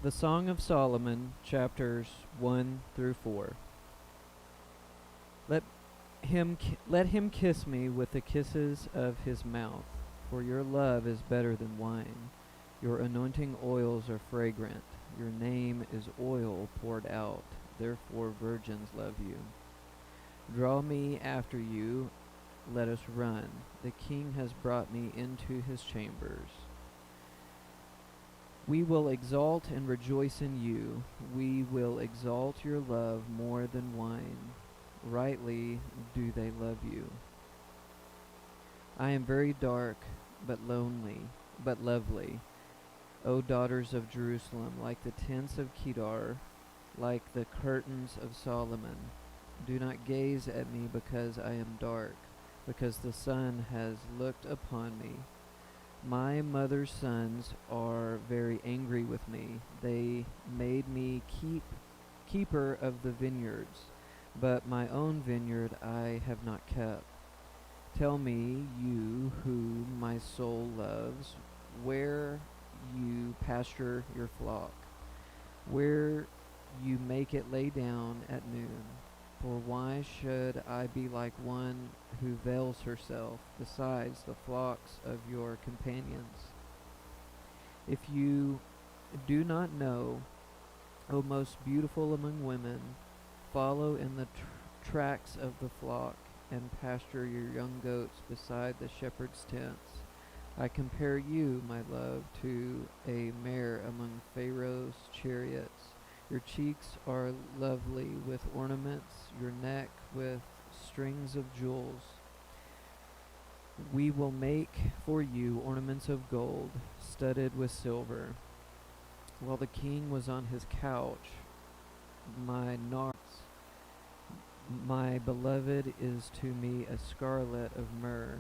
The Song of Solomon, chapters 1 through 4. Let let him kiss me with the kisses of his mouth, for your love is better than wine. Your anointing oils are fragrant. Your name is oil poured out. Therefore virgins love you. Draw me after you. Let us run. The king has brought me into his chambers. We will exalt and rejoice in you. We will exalt your love more than wine. Rightly do they love you. I am very dark, but lonely, but lovely. O daughters of Jerusalem, like the tents of Kedar, like the curtains of Solomon. Do not gaze at me because I am dark, because the sun has looked upon me. My mother's sons are very angry with me. They made me keeper of the vineyards, but my own vineyard I have not kept. Tell me, you who my soul loves, where you pasture your flock, where you make it lay down at noon. For why should I be like one who veils herself, besides the flocks of your companions? If you do not know, O most beautiful among women, follow in the tracks of the flock, and pasture your young goats beside the shepherd's tents. I compare you, my love, to a mare among Pharaoh's chariots. Your cheeks are lovely with ornaments, your neck with strings of jewels. We will make for you ornaments of gold, studded with silver. While the king was on his couch, my beloved is to me a scarlet of myrrh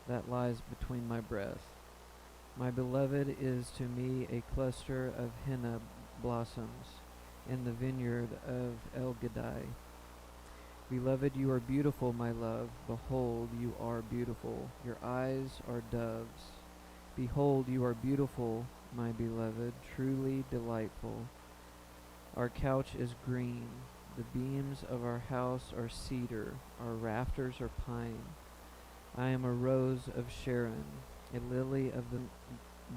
that lies between my breasts. My beloved is to me a cluster of henna blossoms in the vineyard of El-Gadai. Beloved, you are beautiful, my love. Behold, you are beautiful. Your eyes are doves. Behold, you are beautiful, my beloved, truly delightful. Our couch is green. The beams of our house are cedar. Our rafters are pine. I am a rose of Sharon, a lily of the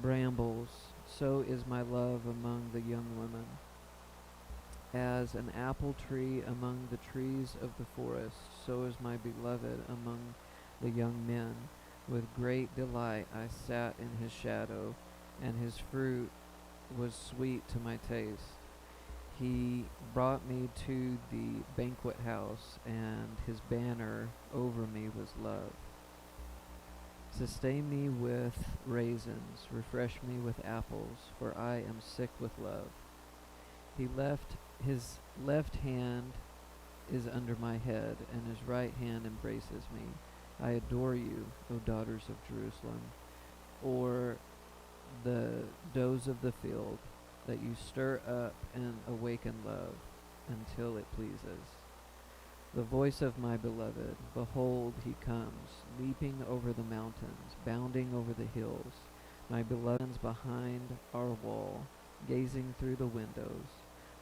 brambles. So is my love among the young women. As an apple tree among the trees of the forest, so is my beloved among the young men. With great delight I sat in his shadow, and his fruit was sweet to my taste. He brought me to the banquet house, and his banner over me was love. Sustain me with raisins, refresh me with apples, for I am sick with love. His left hand is under my head, and his right hand embraces me. I adore you, O daughters of Jerusalem, or the does of the field, that you stir up and awaken love until it pleases. The voice of my beloved, behold, he comes, leaping over the mountains, bounding over the hills. My beloved's behind our wall, gazing through the windows,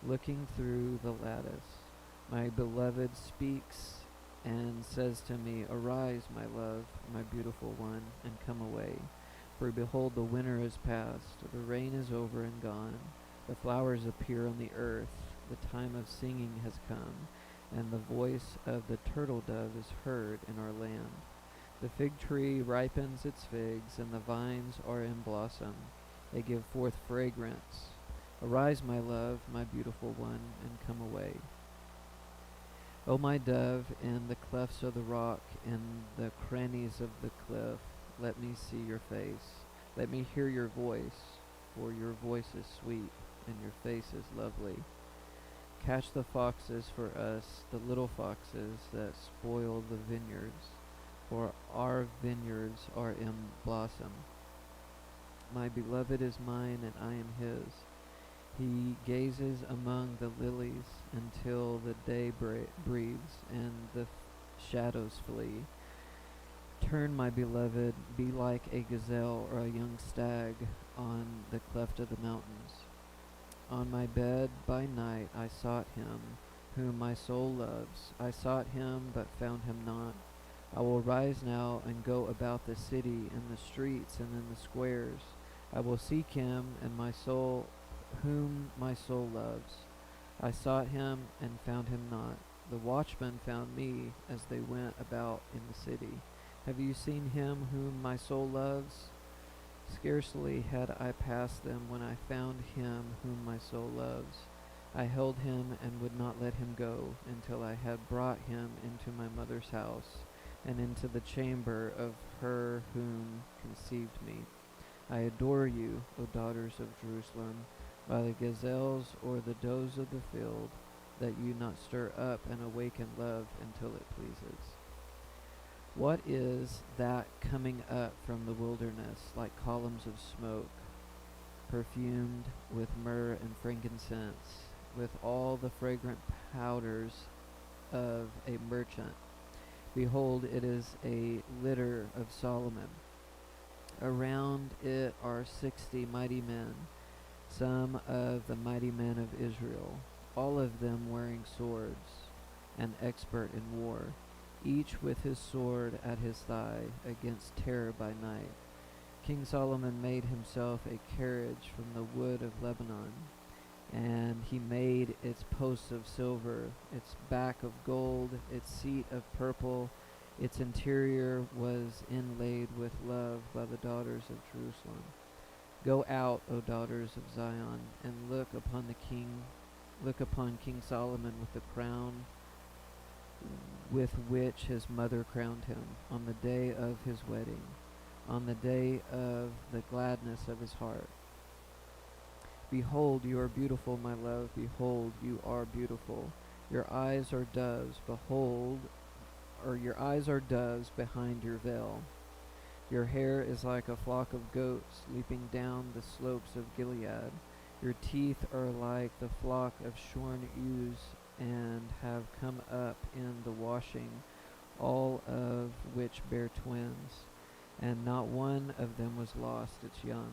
looking through the lattice. My beloved speaks and says to me, Arise, my love, my beautiful one, and come away. For behold, the winter is past, the rain is over and gone. The flowers appear on the earth, the time of singing has come, and the voice of the turtle dove is heard in our land. The fig tree ripens its figs, and the vines are in blossom. They give forth fragrance. Arise, my love, my beautiful one, and come away. O my dove, in the clefts of the rock, in the crannies of the cliff, let me see your face. Let me hear your voice, for your voice is sweet, and your face is lovely. Catch the foxes for us, the little foxes that spoil the vineyards, for our vineyards are in blossom. My beloved is mine, and I am his. He gazes among the lilies until the day breathes and the shadows flee. Turn, my beloved, be like a gazelle or a young stag on the cleft of the mountains. On my bed by night I sought him, whom my soul loves. I sought him, but found him not. I will rise now and go about the city, in the streets and in the squares. I will seek him, and my soul, whom my soul loves. I sought him and found him not. The watchmen found me as they went about in the city. Have you seen him whom my soul loves? Scarcely had I passed them when I found him whom my soul loves. I held him and would not let him go until I had brought him into my mother's house and into the chamber of her whom conceived me. I adore you, O daughters of Jerusalem, by the gazelles or the does of the field, that you not stir up and awaken love until it pleases. What is that coming up from the wilderness like columns of smoke, perfumed with myrrh and frankincense, with all the fragrant powders of a merchant? Behold, it is a litter of Solomon. Around it are 60 mighty men, some of the mighty men of Israel, all of them wearing swords, and expert in war, each with his sword at his thigh, against terror by night. King Solomon made himself a carriage from the wood of Lebanon, and he made its posts of silver, its back of gold, its seat of purple. Its interior was inlaid with love by the daughters of Jerusalem. Go out, O daughters of Zion, and look upon King Solomon with the crown with which his mother crowned him, on the day of his wedding, on the day of the gladness of his heart. Behold, you are beautiful, my love. Behold, you are beautiful. Your eyes are doves. Your eyes are doves behind your veil. Your hair is like a flock of goats leaping down the slopes of Gilead. Your teeth are like the flock of shorn ewes, and have come up in the washing, all of which bear twins, and not one of them was lost its young.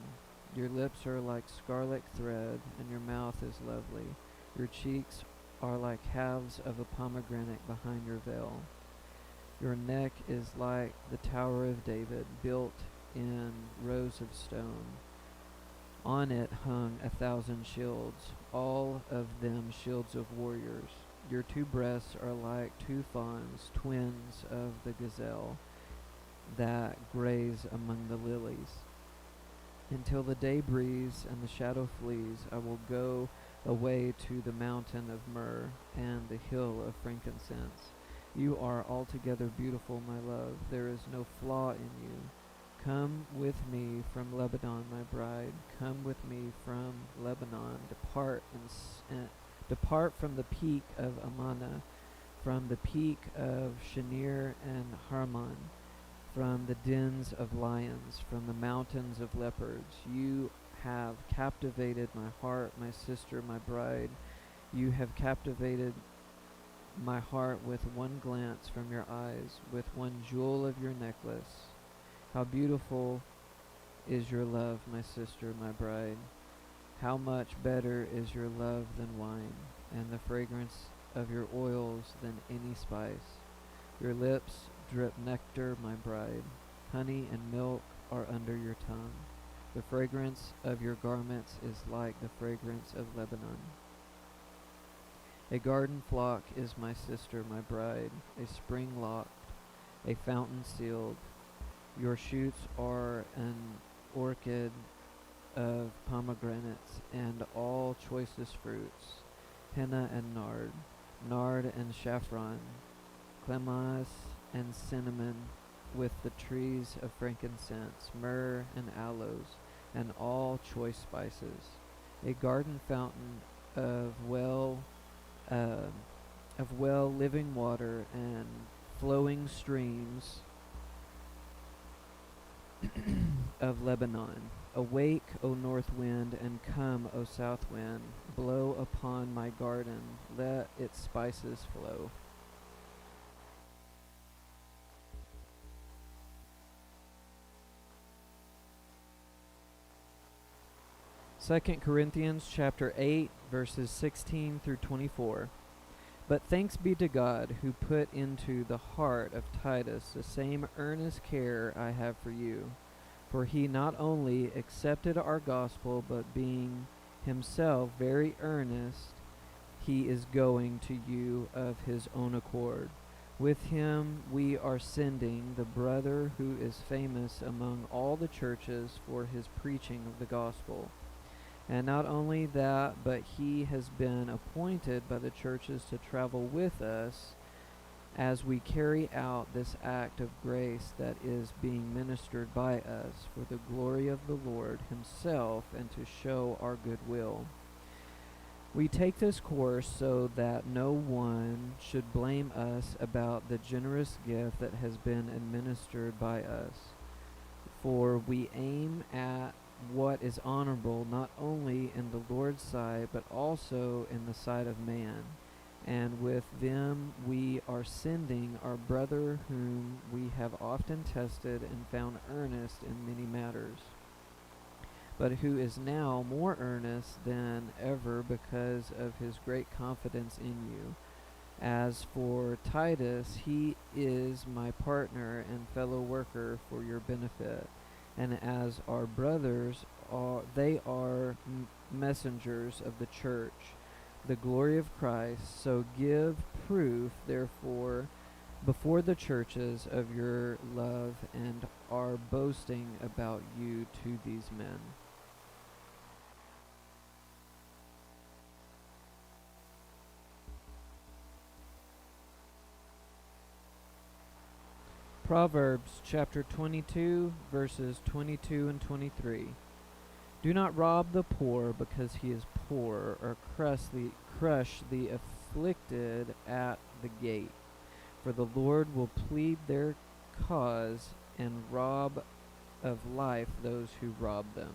Your lips are like scarlet thread, and your mouth is lovely. Your cheeks are like halves of a pomegranate behind your veil. Your neck is like the Tower of David, built in rows of stone. On it hung 1,000 shields, all of them shields of warriors. Your two breasts are like two fawns, twins of the gazelle that graze among the lilies. Until the day breeze and the shadow flees, I will go away to the mountain of myrrh and the hill of frankincense. You are altogether beautiful, my love. There is no flaw in you. Come with me from Lebanon, my bride. Come with me from Lebanon. Depart from the peak of Amana, from the peak of Shinir and Harmon, from the dens of lions, from the mountains of leopards. You have captivated my heart, my sister, my bride. You have captivated my heart with one glance from your eyes, with one jewel of your necklace. How beautiful is your love, my sister, my bride. How much better is your love than wine, and the fragrance of your oils than any spice. Your lips drip nectar, my bride. Honey and milk are under your tongue. The fragrance of your garments is like the fragrance of Lebanon. A garden flock is my sister, my bride, a spring locked, a fountain sealed. Your shoots are an orchid of pomegranates and all choicest fruits, henna and nard and saffron, clematis and cinnamon, with the trees of frankincense, myrrh and aloes, and all choice spices. A garden fountain of living water and flowing streams of Lebanon. Awake, O north wind, and come, O south wind. Blow upon my garden, let its spices flow. 2 Corinthians chapter 8, verses 16 through 24. But thanks be to God, who put into the heart of Titus the same earnest care I have for you. For he not only accepted our gospel, but being himself very earnest, he is going to you of his own accord. With him we are sending the brother who is famous among all the churches for his preaching of the gospel. And not only that, but he has been appointed by the churches to travel with us as we carry out this act of grace that is being ministered by us for the glory of the Lord himself and to show our goodwill. We take this course so that no one should blame us about the generous gift that has been administered by us. For we aim at what is honorable not only in the Lord's sight, but also in the sight of man. And with them we are sending our brother, whom we have often tested and found earnest in many matters, but who is now more earnest than ever because of his great confidence in you. As for Titus, he is my partner and fellow worker for your benefit, and as our brothers, they are messengers of the church, the glory of Christ. So give proof, therefore, before the churches of your love and our boasting about you to these men. Proverbs chapter 22, verses 22 and 23. Do not rob the poor because he is poor, or crush the afflicted at the gate. For the Lord will plead their cause and rob of life those who rob them.